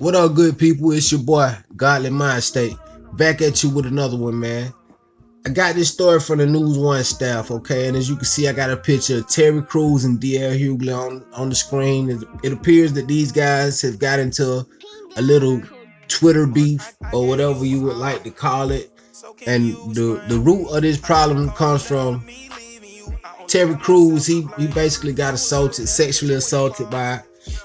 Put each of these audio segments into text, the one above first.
What up, good people? It's your boy, Godly Mind State. Back at you with another one, man. I got this story from the News One staff, okay? And as you can see, I got a picture of Terry Crews and D L Hughley on the screen. It appears that these guys have got into a little Twitter beef, or whatever you would like to call it. And the root of this problem comes from Terry Crews. He basically got sexually assaulted by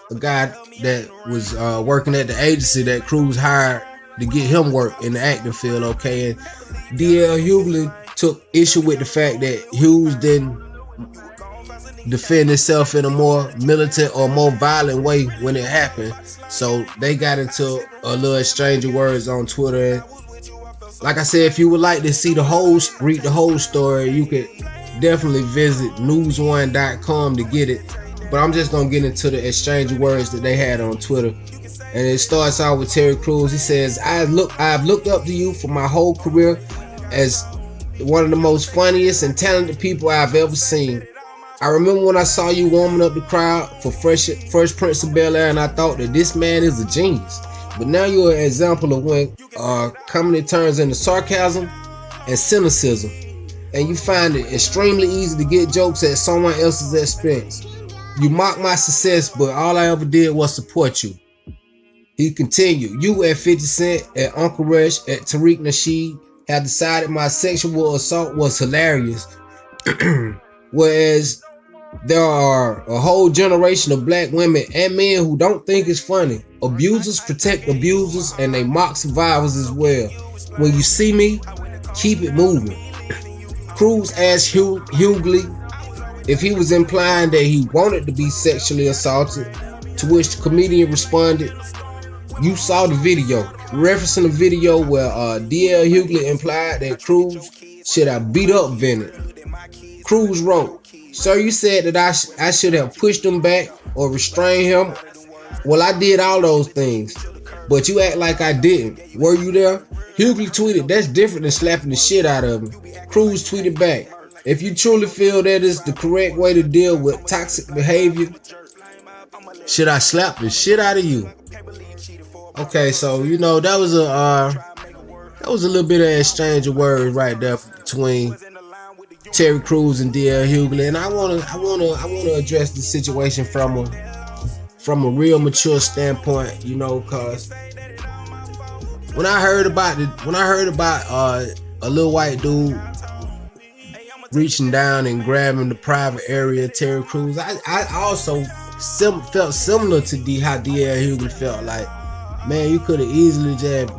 a guy that was working at the agency that Crews hired to get him work in the acting field, okay? And D L Hughley took issue with the fact that Hughes didn't defend himself in a more militant or more violent way when it happened. So they got into a little exchange of words on Twitter. And like I said, if you would like to see read the whole story, you could definitely visit news1.com to get it. But I'm just gonna get into the exchange of words that they had on Twitter. And it starts out with Terry Crews. He says, I've looked up to you for my whole career as one of the most funniest and talented people I've ever seen. I remember when I saw you warming up the crowd for Fresh Prince of Bel-Air, and I thought that this man is a genius. But now you're an example of when comedy turns into sarcasm and cynicism, and you find it extremely easy to get jokes at someone else's expense. You mock my success, but all I ever did was support you. He continued, you at 50 Cent, at Uncle Rush, at Tariq Nasheed have decided my sexual assault was hilarious. Whereas there are a whole generation of black women and men who don't think it's funny. Abusers protect abusers and they mock survivors as well. When you see me, keep it moving. Crews asked Hughley if he was implying that he wanted to be sexually assaulted, to which the comedian responded, you saw the video, referencing a video where D L Hughley implied that Crews should have beat up Bennett. Crews wrote, sir, you said that I should have pushed him back or restrained him. Well, I did all those things, but you act like I didn't. Were you there? Hughley tweeted, that's different than slapping the shit out of him. Crews tweeted back, if you truly feel that is the correct way to deal with toxic behavior, should I slap the shit out of you? Okay, so you know that was a little bit of exchange of words right there between Terry Crews and D L Hughley, and I wanna address the situation from a real mature standpoint, you know, cause when I heard about a little white dude reaching down and grabbing the private area of Terry Crews, I also felt similar to how D L Hughley felt. Like, man, you could have easily just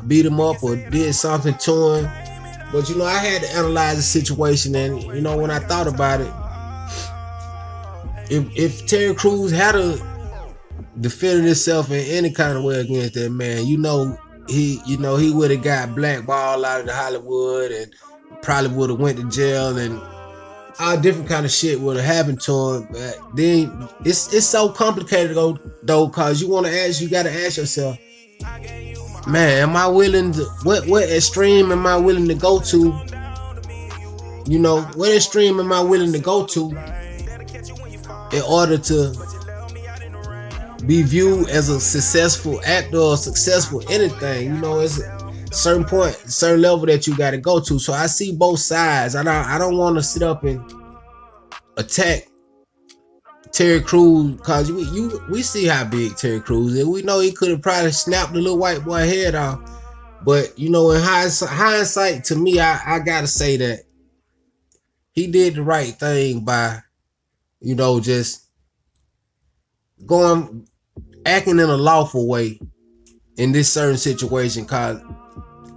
beat him up or did something to him. But you know, I had to analyze the situation, and you know, when I thought about it, if Terry Crews had defended himself in any kind of way against that man, he would have got blackballed out of the Hollywood and probably would have went to jail, and all different kind of shit would have happened to him. But then it's so complicated though, cause you gotta ask yourself, man, am I willing to what extreme am I willing to go to? You know, what extreme am I willing to go to in order to be viewed as a successful actor or successful anything? You know, it's a certain level that you got to go to. So I see both sides. I don't want to sit up and attack Terry Crews, because we see how big Terry Crews is. We know he could have probably snapped the little white boy head off. But you know, in hindsight, to me, I gotta say that he did the right thing by, you know, just acting in a lawful way in this certain situation. Cause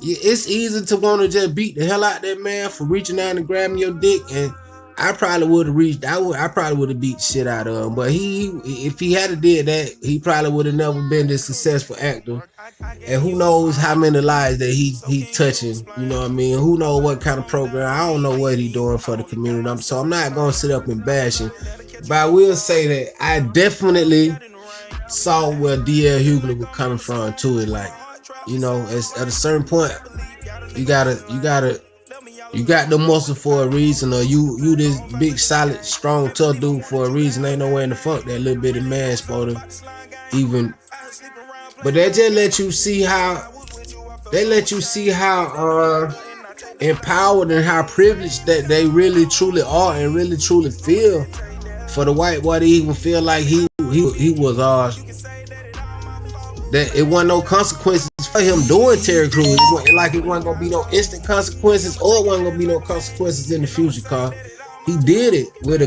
it's easy to want to just beat the hell out of that man for reaching down and grabbing your dick, and I probably would have I probably would have beat shit out of him. But if he had did that, he probably would have never been this successful actor. And who knows how many lives that he touching, you know what I mean? Who knows what kind of program? I don't know what he doing for the community. So I'm not gonna sit up and bash him. But I will say that I definitely saw where D L Hughley was coming from to it. Like, you know, at a certain point, you got the muscle for a reason, or you this big, solid, strong, tough dude for a reason. Ain't no way in the fuck that little bitty man supposed to even But they just let you see how empowered and how privileged that they really truly are and really truly feel for the white boy to even feel like he was that it wasn't no consequences for him doing Terry Crews. It wasn't gonna be no instant consequences, or it wasn't gonna be no consequences in the future. Cause he did it with a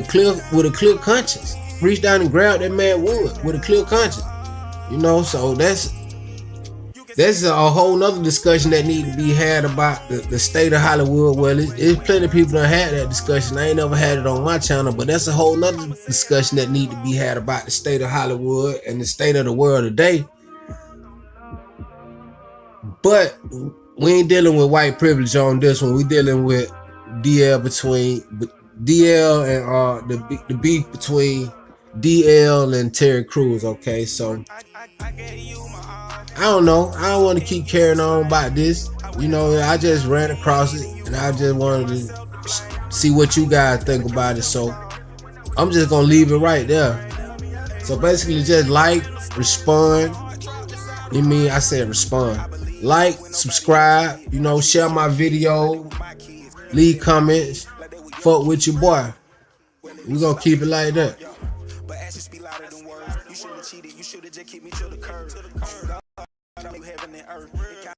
clear conscience. Reached down and grabbed that man wood with a clear conscience. You know, so that's a whole nother discussion that need to be had about the state of Hollywood. Well, it's plenty of people that had that discussion. I ain't never had it on my channel, but that's a whole nother discussion that need to be had about the state of Hollywood and the state of the world today. But we ain't dealing with white privilege on this one. We dealing with DL and the beef between DL and Terry Crews. Okay, so I don't know. I don't want to keep carrying on about this. You know, I just ran across it and I just wanted to see what you guys think about it. So I'm just gonna leave it right there. So basically, just like, respond. You mean I said respond? Like, subscribe. You know, share my video. Leave comments. Fuck with your boy. We gonna keep it like that. But actions speak louder than words. You should have cheated. You should have just kept me to the curb. You heaven and earth.